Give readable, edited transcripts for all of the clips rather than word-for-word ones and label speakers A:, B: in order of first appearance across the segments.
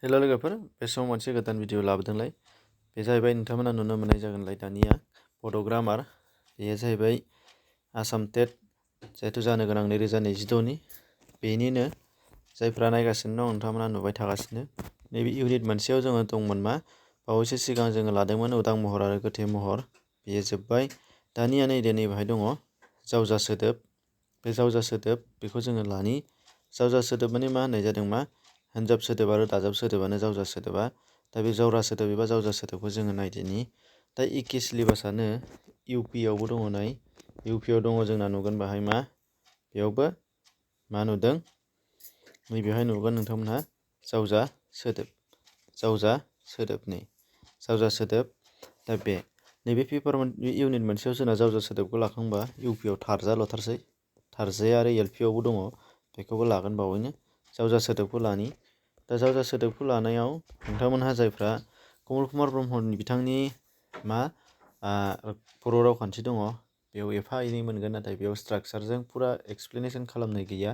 A: हेल' लोगोफोर, बे समाव मोनसे गोदान भिडिअ लाबोदोंलाय। बे जाहैबाय नोंथांमोना नुनो मोननाय जागोनलाय दानिया बड' ग्रामार। बेयो जाहैबाय आसाम टेट जिहेथु जानो गोनां 2022नि बेनिनो जायफ्रा नायगासिनो दं नोंथांमोना नुबाय थागासिनो। नैबे इउनिट मोनसेयाव जोङो दंमोन मा बावैसो सिगां जोङो लादोंमोन उदां महर आरो गोथे महर। बेयो जोब्बाय। दानिया नै बाहाय दङ जावजा सोदोब। बे जावजा सोदोब बेखौ जोङो लानि। जावजा सोदोब माने मा होननाय जादों मा हिनजाब सोदोब आरो दाजाब सोदोबानो जावजा सोदोबा। दा बे जावरा सोदोब एबा जावजा सोदोबखौ जोङो नायदिनि। दा एखे सिलेबासानो इउ पिआवबो दङ नाय। इउ पिआव दङ जोंना नुगोन बाहाय मा बेयावबो मा नुदों नैबेवहाय नुगोन नोंथांमोनहा जावजा सोदोब। जावजा सोदोबनि जावजा सोदोब। दा बे नैबे पेपार इउनिट मोनसेयाव जोंना जावजा सोदोबखौ लाखांबा इउ पिआव थारजाल'थारसै। थारजाया आरो एल पिआवबो दङ, बेखौबो लागोन बावैनो। जावजा सोदोबखौ लानि। दा जावजा सोदोबखौ लानायाव नोंथांमोनहा जायफ्रा कमल कुमार ब्रह्मनि बिथांनि मा बर' रावखान्थि दङ बेयाव एफा एनै मोनगोन, नाथाय बेयाव स्ट्राक्चारजों फुरा एक्सप्लेनेसन खालामनाय गैया।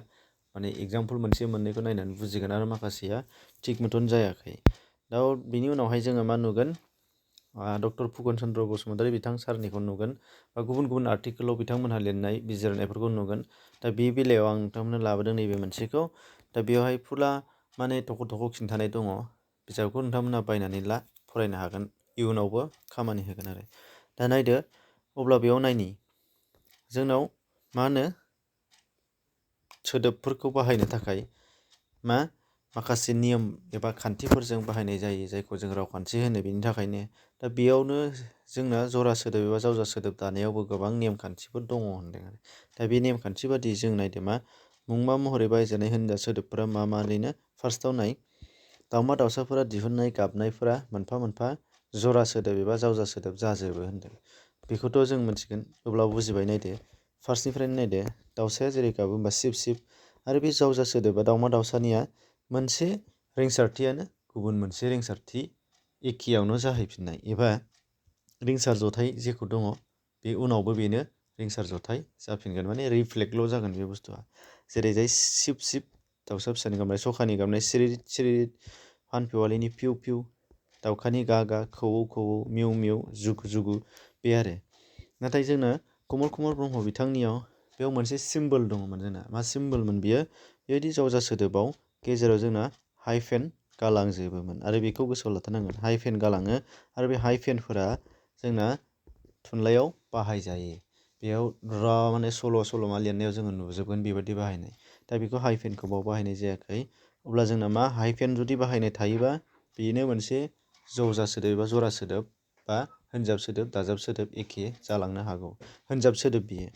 A: माने एग्जाम्पल मोनसे मोननैखौ नायनानै बुजिगोन आरो माखासेया थिग मथन जायाखै। दा बिनि उनावहाय जोङो मा नुगोन डक्टर फुकन चन्द्र बसुमतारी बिथां सारनिखौ नुगोन, बा गुबुन गुबुन आर्टिकेलाव बिथांमोनहा लिरनाय बिजिरनायफोरखौ नुगोन। दा बे बेलायाव आं नोंथांमोननो लाबोदों नैबे मोनसेखौ। दा बेवहाय फुरा माने थख' खिन्थानाय दङ। बिजाबखौ नोंथांमोनहा बायनानै ला, फरायनो हागोन, इयुनावबो खामानि होगोन आरो। दा नायदो, अब्ला बेयाव नायनि जोंनाव मा होनो सोदोबफोरखौ बाहायनो थाखाय मा माखासे नियम एबा खान्थिफोरजों बाहायनाय जायो, जायखौ जों रावखान्थि होनो। बेनि थाखायनो दा बेयावनो जोंना जरा सोदोब एबा जावजा सोदोब दानायावबो गोबां नेमखान्थिफोर दङ होनदों आरो। दा बे नेमखान्थि बादियै जों नायदो मा मुंमा महरै बाहायजानाय होनजा सोदोबफोरा मा ओरैनो फार्स्टआव नाय दाउमा दाउसाफोरा दिहुननाय गाबनायफोरा मोनफा मोनफा जरा सोदोब एबा जावजा सोदोब जाजोबो होनदों। बेखौथ' जों मिथिगोन, अब्ला बुजिबाय। नायदो फार्स्टनिफ्रायनो नायदो, दाउसाया जेरै गाबो होमबा सिब सिब, आरो बे जावजा सोदोबा दाउमा दाउसानिया मोनसे रिंसारथियानो गुबुन मोनसे रिंसारथि एखेयावनो जाहैफिननाय, एबा रिंसार जथाय जेखौ दङ बे उनावबो बेनो रिंसार जथाय जाफिनगोन, माने रिफ्लेक्टल' जागोन बे बुस्थुआ। जेरैजाय सिब सिब दाउसा फिसानि गाबनाय, सखानि गाबनाय सिरिरिट सिरिरिट, फानफेवालिनि फिउ फिउ, दाउखानि गा गा, खौवौ खौवौ, मिउ मिउ, जुगु जुगु, बे आरो। नाथाय जोंना कमल कुमार ब्रह्म बिथांनियाव बेयाव मोनसे सिम्बल दङमोन। जोंना मा सिम्बलमोन बियो? बेबायदि जावजा सोदोबाव गेजेराव जोंना हाइफेन गालांजोबोमोन, आरो बेखौ गोसोआव लाथारनांगोन, हाइफेन गालाङो। आरो बे हाइफेनफोरा जोंना थुनलाइयाव बाहायजायो। बेयाव माने सल'मा लिरनायाव जोङो नुजोबगोन बेबायदि बाहायनाय। दा बेखौ हाइफेनखौ बाव बाहायनाय जायाखै। अब्ला जोंना मा हाइफेन जुदि बाहायनाय थायोबा बेनो मोनसे जावजा सोदोब एबा जरा सोदोब, बा हिनजाब सोदोब दाजाब सोदोब एखे जालांनो हागौ। हिनजाब सोदोब बियो।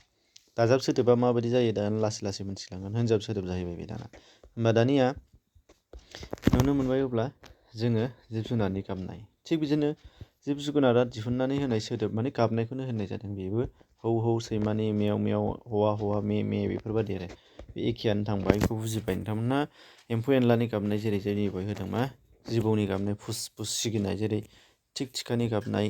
A: दाजाब सोदोबा माबायदि जायो दाना लासै लासै मोनथिलांगोन। हिनजाब सोदोब जाहैबाय बे दाना। होमबा दानिया नुनो मोनबाय, अब्ला जोङो जिब जुनारनि गाबनाय। थिग बिदिनो जिब जुनारा दिहुननानै होनाय सोदोब माने गाबनायखौनो होननाय जादों। बेबो हौ हौ सैमानि मेव मेव, हवा हवा मे मे, बेफोरबायदि आरो। बे एखेयानो थांबाय, बेखौ बुजिबाय नोंथांमोना। एम्फौ एनलानि गाबनाय जेरै जोंनि बहाय होदों मा जिबौनि गाबनाय फुस फुस सिगिनाय, जेरै थिक थिखानि गाबनाय,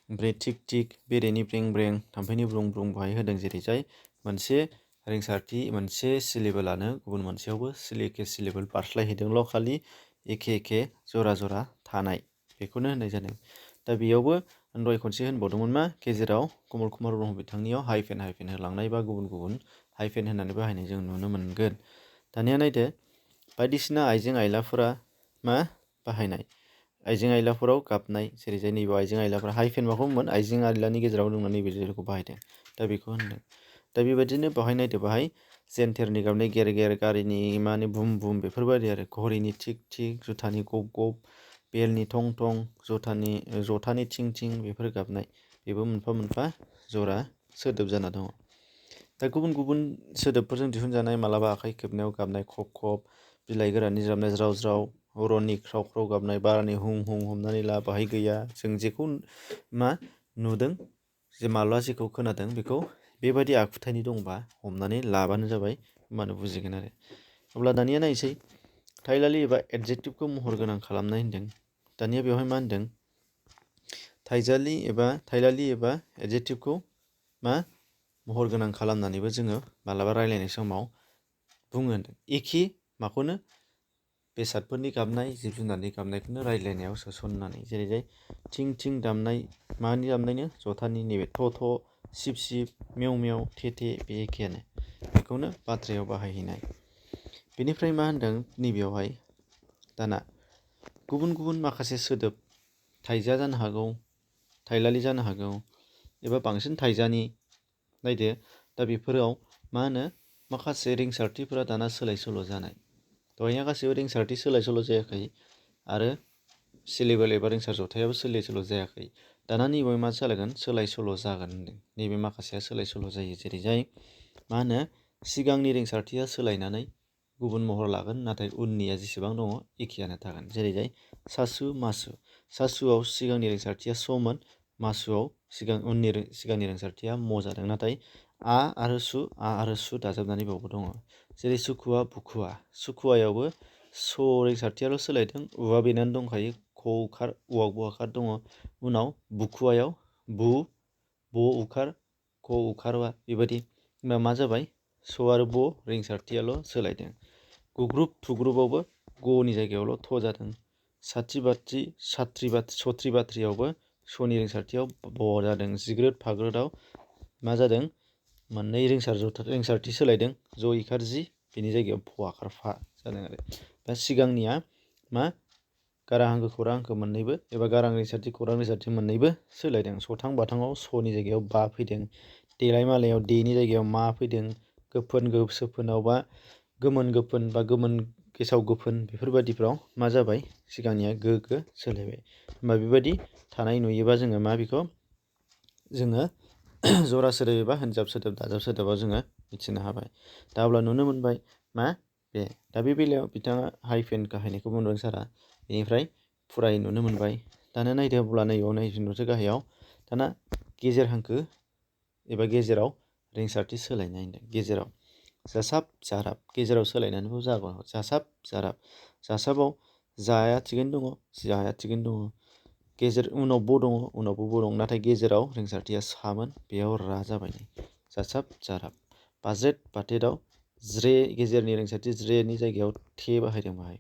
A: ओमफ्राय थिक थिक, बेरेनि ब्रें ब्रें, थाम्फैनि ब्रुं ब्रुं बहाय होदों। जेरैजाय मोनसे रिंसारथि मोनसे सिलेबोलानो गुबुन मोनसेयावबो एखे सिलेबोल बारस्लायहैदोंल', खालि एखे एखे जरा जरा थानाय, बेखौनो होननाय जादों। दा बेयावबो आं दहाय खनसे होनबावदोंमोन मा गेजेराव कमल कुमार ब्रह्म बिथांनियाव हाइफेन होलांनाय, बा गुबुन गुबुन हाइफेन होननानै बाहायनाय जों नुनो मोनगोन। दानिया नायदो बायदिसिना आइजें आइलाफोरा मा बाहायनाय, आइजें आइलाफोराव गाबनाय, जेरैजाय नैबे आइजें आइलाफोरा हाइफेन माखौ बुंगोन? आइजें आइलानि गेजेराव दङ नैबे जेखौ बाहायदों, दा बेखौ होनदों। दा बेबायदिनो बाहाय नायदो, बाहाय जेन्थेरनि गाबनाय गेर गेर, गारिनि माने बुम बुम, बेफोरबायदि आरो। घरिनि थिक थिक, जुथानि गब गब, बेलनि थं थं, जथानि थिं थिं, बेफोर गाबनाय बेबो मोनफा मोनफा जरा सोदोब जाना दङ। दा गुबुन गुबुन सोदोबफोरजों दिहुनजानाय, मालाबा आखाइ खेबनायाव गाबनाय खब खब, बिलाइ गोराननि ज्राबनाय ज्राव ज्राव, अरननि ख्राव ख्राव गाबनाय, बारनि हुं हुं, हमनानै ला बाहाय गैया। जों जेखौ मा नुदों, जे माब्ला जेखौ खोनादों, बेखौ बेबायदि आखुथायनि दंबा हमनानै लाबानो जाबाय, होमबानो बुजिगोन आरो। अब्ला दानिया नायसै थाइलालि एबा एडजेक्टिभखौ महर गोनां खालामनाय होनदों। दानिया बेवहाय मा होनदों? थाइलालि एबा एडजेक्टिभखौ मा महर गोनां खालामनानैबो जोङो मालाबा रायलायनाय समाव बुङो होनदों। एखे माखौनो बेसादफोरनि गाबनाय जिब जुनारनि गाबनायखौनो रायज्लायनायाव सोसननानै जेरैजाय थिं थिं दामनाय मानि दामनायनो जथानि नैबे थ' थ' सिब सिब मेव मेव थे थे बे एखेयानो बेखौनो बाथ्रायाव बाहायहैनाय। बेनिफ्राय मा होनदों नैबेयावहाय दाना गुबुन गुबुन माखासे सोदोब थाइजा जानो हागौ, थाइलालि जानो हागौ एबा बांसिन थाइजानि नायदो। दा बेफोराव मा होनो माखासे रिंसारथिफोरा दाना सोलाय सोल' जानाय। दहायनिया गासैबो रिंसारथि सोलाय सोल' जायाखै आरो सिलेबेल एबा रिंसार जथायाबो सोलाय सोल' जायाखै। दाना नैबे मा जालायगोन सोलाय सोल' जागोन होनदों। नैबे माखासेया सोलाय सोल' जायो जेरैजाय मा होनो सिगांनि रिंसारथिया सोलायनानै गुबुन महर लागोन नाथाय उननिया जेसेबां दङ एखेयानो थागोन। जेरैजाय सासु मासु, सासुआव सिगांनि रिंसारथिया समोन, मासुआव सिगांनि रिंसारथिया म जादों नाथाय आ आरो सु दाजाबनानै बावबो दङ। जेरै सुखुवा बुखुवा, सुखुवायावबो स रिंसारथियाल' सोलायदों, उआ बेनानै दंखायो, ख उखार उआवबो आखार दङ। उनाव बुखुवायाव बु ब उखार ख उखार वा बेबायदि होमबा मा जाबाय स आरो ब रिंसारथियाल' सोलायदों। गुग्रुब थुग्रुबावबो ग'नि जायगायावल' थ' जादों। साथि बाथि सथ्रि बाथ्रियावबो सनि रिंसारथियाव ब जादों। जिग्रोद फाग्रोदआव मा जादों मोननै रिंसारथि सोलायदों। ज इखार जि बेनि जायगायाव फ आखार फा जादों आरो। दा सिगांनिया मा गारां हांखो खौरां हांखो मोननैबो एबा गारां रिंसारथि खौरां रिंसारथि मोननैबो सोलायदों। सथां बाथाङाव सनि जायगायाव बा फैदों। देलाय मालायाव देनि जायगायाव मा फैदों। गोफोन सोफोनाव बा गोमोन गोफोन बा गोमोन गेसाव गोफोन बेफोरबायदिफ्राव मा जाबाय सिगांनिया गो सोलायबाय। होमबा बेबायदि थानाय नुयोबा जोङो मा बेखौ जोङो जरा सोदोब एबा होनजाब सोदोब दाजाब सोदोबाव जोङो मिथिनो हाबाय। दा अब्ला नुनो मोनबाय मा बे दा बे बेलायाव बिथाङा हाइफेन गाहायनायखौ बुंदों सारा, बेनिफ्राय फुरायै नुनो मोनबाय। दाना नायदो अब्ला नैबेयाव नायफिनदोसो गाहायाव दाना गेजेर हांखो एबा गेजेराव रिंसारथि सोलायनाय होनदों। गेजेराव जासाब जाराब गेजेराव सोलायनानैबो जागौ जासाब जाराब। जासाबाव जाया थिगैनो दङ, जाया थिगैनो दङ। गेजेर उनाव ब दङ, उनावबो ब दं, नाथाय गेजेराव रिंसारथिया सामोन बेयाव रा जाबाय। जासाब जाराब। बाज्रेद बाथेदाव ज्रे गेजेरनि रिंसारथि ज्रेनि जायगायाव थे बाहायदों बाहाय।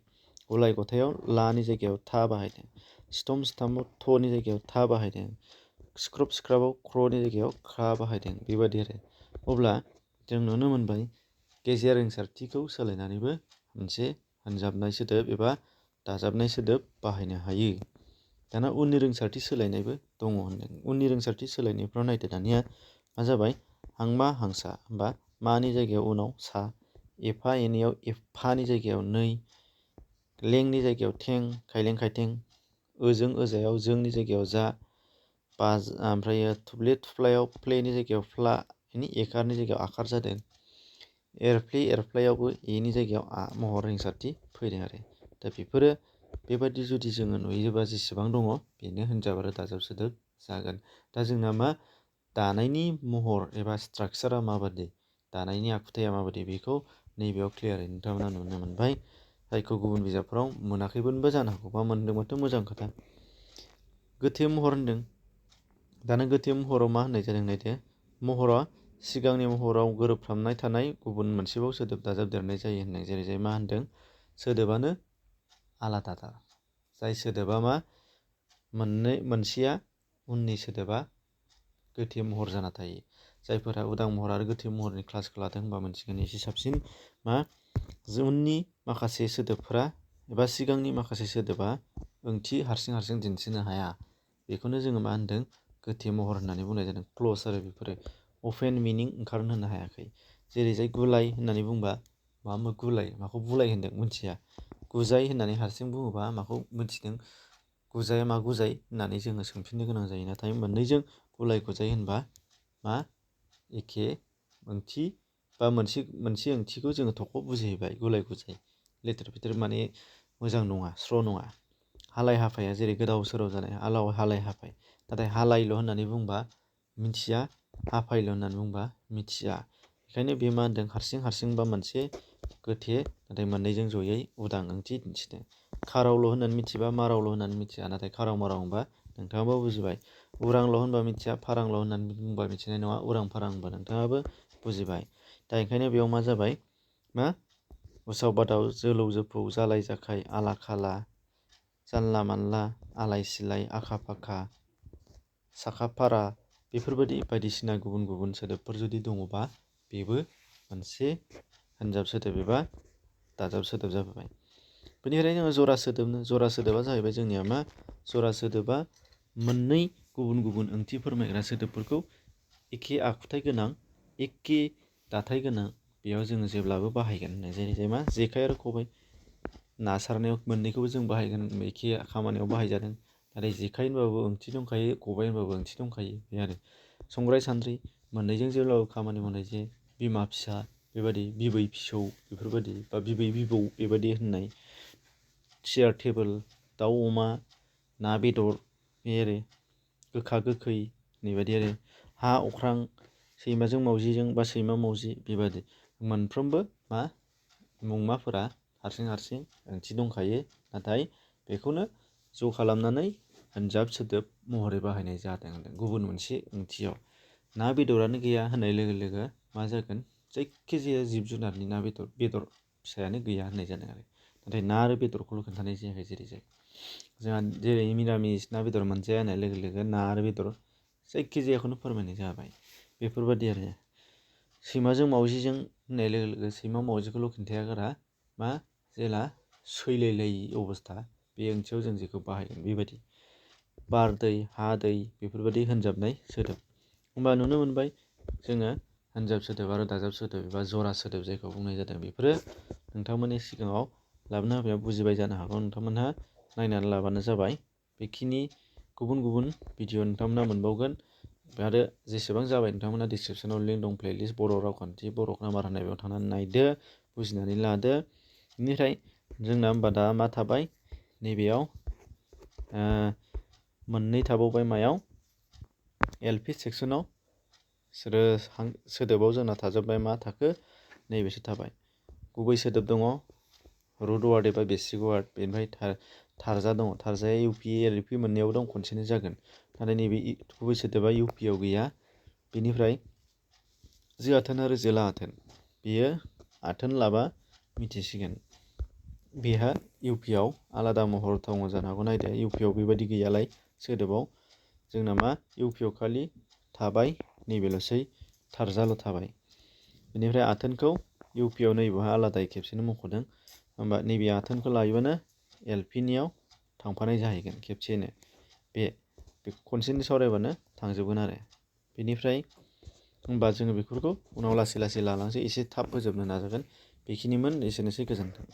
A: गलाय गथायाव लानि जायगायाव था बाहायदों। सिथम सिथामाव थनि जायगायाव था बाहायदों। सिख्रब सिख्राबाव ख्र'नि जायगायाव खा बाहायदों। बेबायदि आरो। अब्ला जों नुनो मोनबाय गेजेर रिंसारथिखौ सोलायनानैबो मोनसे होनजाबनाय सोदोब एबा दाजाबनाय सोदोब बाहायनो हायो। दाना उननि रिंसारथि सोलायनायबो दङ होनदों। उननि रिंसारथि सोलायनायफ्राव नायदो दानिया मा जाबाय हांमा हांसा बा मानि जायगायाव उनाव सा, एफा एनैयाव एफानि जायगायाव नै, लेंनि जायगायाव थें खायलें खायथें, ओजों ओजायाव जोंनि जायगायाव जा, ओमफ्राय थुब्ले थुफ्लायाव फ्लेनि जायगायाव फ्ला, एखारनि जायगायाव आखार जादों। एरफ्ले एरफ्लायावबो एनि जायगायाव आ महर रिंसारथि फैदों आरो। दा बेफोरो बेबायदि जुदि जोङो नुयोबा जेसेबां दङ बेनो होनजाब आरो दाजाब सोदोब जागोन। दा जोंना मा दानायनि महर एबा स्ट्राकचारा माबादि, दानायनि आखुथाया माबादि बेखौ नैबेयाव क्लियारै नोंथांमोना नुनो मोनबाय। जायखौ गुबुन बिजाबफोराव मोनाखैबोनबो जानो हागौ, बा मोनदोंबाथ' मोजां खोथा। गोथे महर होनदों। दाना गोथे महराव मा होननाय जादों नायदो। महरा सिगांनि महराव गोरोबफ्रामनाय थानाय गुबुन मोनसेबाव सोदोब दाजाबदेरनाय जायो होनदों। जेरै मा होनदों सोदोबानो आलादाथार। जाय सोदोबा मा मोनसेया उननि सोदोबा गोथे महर जाना थायो। जायफोरा उदां महर आरो गोथे महरनि क्लासखौ लादों होनबा मोनसिगोन एसे साबसिन मा उननि माखासे सोदोबफोरा एबा सिगांनि माखासे सोदोबा ओंथि हारसिं हारसिं दिन्थिनो हाया। बेखौनो जोङो मा होनदों गोथे महर होननानै बुंनाय जादों। क्लस आरो बेफोरो अपेन मिनिं ओंखारनो होनो हायाखै। जेरैजाय गुलाय होननानै बुंबा मा गुलाय माखौ बुलाय होनदों मिथिया। गुजाय होननानै हारसिं बुङोबा माखौ मिथिदों गुजाया मा गुजाय होननानै जोङो सोंफिननो गोनां जायो। नाथाय मोननैजों गुलाय गुजाय होनबा मा एखे ओंथि बा मोनसे ओंथिखौ जोङो थख' बुजिहैबाय। गुलाय गुजाय लेथेर फेथेर माने मोजां नङा, स्र' नङा। हालाय हाफाया जेरै गोदाव सोराव जानाय हालाय हाफाय। नाथाय हालायल' होननानै बुंबा मिथिया, हाफायल' होननानै बुंबा मिथिया। बेखायनो बे मा होनदों हारसिं हारसिंबा मोनसे गोथे, नाथाय मोननैजों जयै उदां ओंथि दिन्थिदों। खारावल' होननानै मिथिबा मारावल' होननानै मिथिया। नाथाय खाराव माराव होनबा नोंथाङाबो बुजिबाय। उरांल' होनबा मिथिया, फारांल' होननानै बुंबा मिथिनाय नङा। उरां फारां होनबा नोंथाङाबो बुजिबाय। दा ओंखायनो बेयाव मा जाबाय मा उसाव बादाव जोलौ जोफौ जालाय जाखाय आला खाला जानला मानला आलाय सिलाय आखा फाखा साखा फारा बेफोरबायदि बायदिसिना गुबुन गुबुन सोदोबफोर जुदि दङबा बेबो मोनसे होनजाब सोदोब एबा दाजाब सोदोब जाबोबाय। बेनिफ्राय जोङो जरा सोदोबा जाहैबाय जोंनिया मा जरा सोदोबा मोननै गुबुन गुबुन ओंथि फोरमायग्रा सोदोबफोरखौ एखे आखुथाय गोनां एखे दाथाय गोनां बेयाव जोङो जेब्लाबो बाहायगोन होननाय जेरै मा जेखाइ आरो खबाइ ना सारनायाव मोननैखौबो जों बाहायगोन एखे खामानियाव बाहायजादों। नाथाय जेखाइ होनबाबो ओंथि दंखायो खबाइ होनबाबो ओंथि दंखायो बे आरो संग्राय सान्द्रि मोननैजों जेब्लाबो खामानि मावनाय जे बिमा फिसा बेबायदि बिबै फिसौ बेफोरबायदि बा बिबै बिबौ बेबायदि होननाय सियार टेबोल दाउ अमा ना बेदर बे आरो गोखा गोखै नैबायदि आरो हा अख्रां सैमाजों मावजिजों बा सैमा मावजि बेबायदि मोनफ्रोमबो मा मुंमाफोरा हारसिं हारसिं ओंथि दंखायो नाथाय बेखौनो ज' खालामनानै होनजाब सोदोब महरै बाहायनाय जादों गुबुन मोनसे ओंथियाव ना बेदरानो गैया होननाय लोगो लोगो मा जागोन जायखिजाया जिब जुनारनि ना बेदर फिसायानो गैया होननाय जादों आरो नाथाय ना आरो बेदरखौल' खोन्थानाय जायाखै जेरै जोंहा जेरै मिरामिस ना बेदर मोनजाया होननाय लोगो लोगो ना आरो बेदर जायखिजायाखौनो फोरमायनाय जाबाय बेफोरबायदि आरो सैमाजों मावजिजों होननाय लोगो लोगो सैमा मावजिखौल' खिन्थायागारा मा जेला सैलायलायि अबस्था बे ओंथियाव जों जेखौ बाहायगोन बेबायदि बार दै हा दै बेफोरबायदि होनजाबनाय सोदोब होमबा नुनो मोनबाय जोङो होनजाब सोदोब आरो दाजाब सोदोब एबा जरा सोदोब जायखौ बुंनाय जादों बेफोरो नोंथांमोननि सिगाङाव लाबोना होबाय बुजिबाय जानो हागौ नोंथांमोनहा नायनानै लाबानो जाबाय बेखिनि गुबुन गुबुन भिडिअ नोंथांमोना मोनबावगोन आरो जेसेबां जाबाय नोंथांमोना डिसक्रिपसनाव लिंक दं प्लेलिस्ट बर' रावखान्थि बर' ग्रामार होननाय बेयाव थांनानै नायदो बुजिनानै लादो बेनिफ्राय जोंना होमबा दा मा थाबाय नैबेयाव मोननै थाबावबाय मायाव एलपि सेक्सनाव सोदोबाव जोंना थाजोब्बाय मा थाखो नैबेसो थाबाय गुबै सोदोब दङ रुट वार्ड एबा बेसिक वार्ड बेनिफ्राय थारजा दङ थारजाया इउपि एलपि मोननैयाव दं खनसेनो जागोन नाथाय नैबे गुबै सोदोबा इउपिआव गैया बेनिफ्राय जो आथोन आरो जोला आथोन बेयो आथोन लाबा मिथिसिगोन बेहा इउपिआव आलादा महर दङ जानो हागौ नायदो इउपिआव बेबायदि गैयालाय सोदोबाव जोंना मा इउपिआव खालि थाबाय नैबेल'सै थारजाल' थाबाय बेनिफ्राय आथोनखौ इउपिआव नैबेहा आलादायै खेबसेनो मख'दों होमबा नैबे आथोनखौ लायोबानो एलपिनियाव थांफानाय जाहैगोन खेबसेनो बे खनसेनो सावरायबानो थांजोबगोन आरो बेनिफ्राय होमबा जोङो बेफोरखौ उनाव लासै लासै लालांसै एसे थाब फोजोबनो नाजागोन बेखिनिमोन एसेनोसै गोजोन्थों।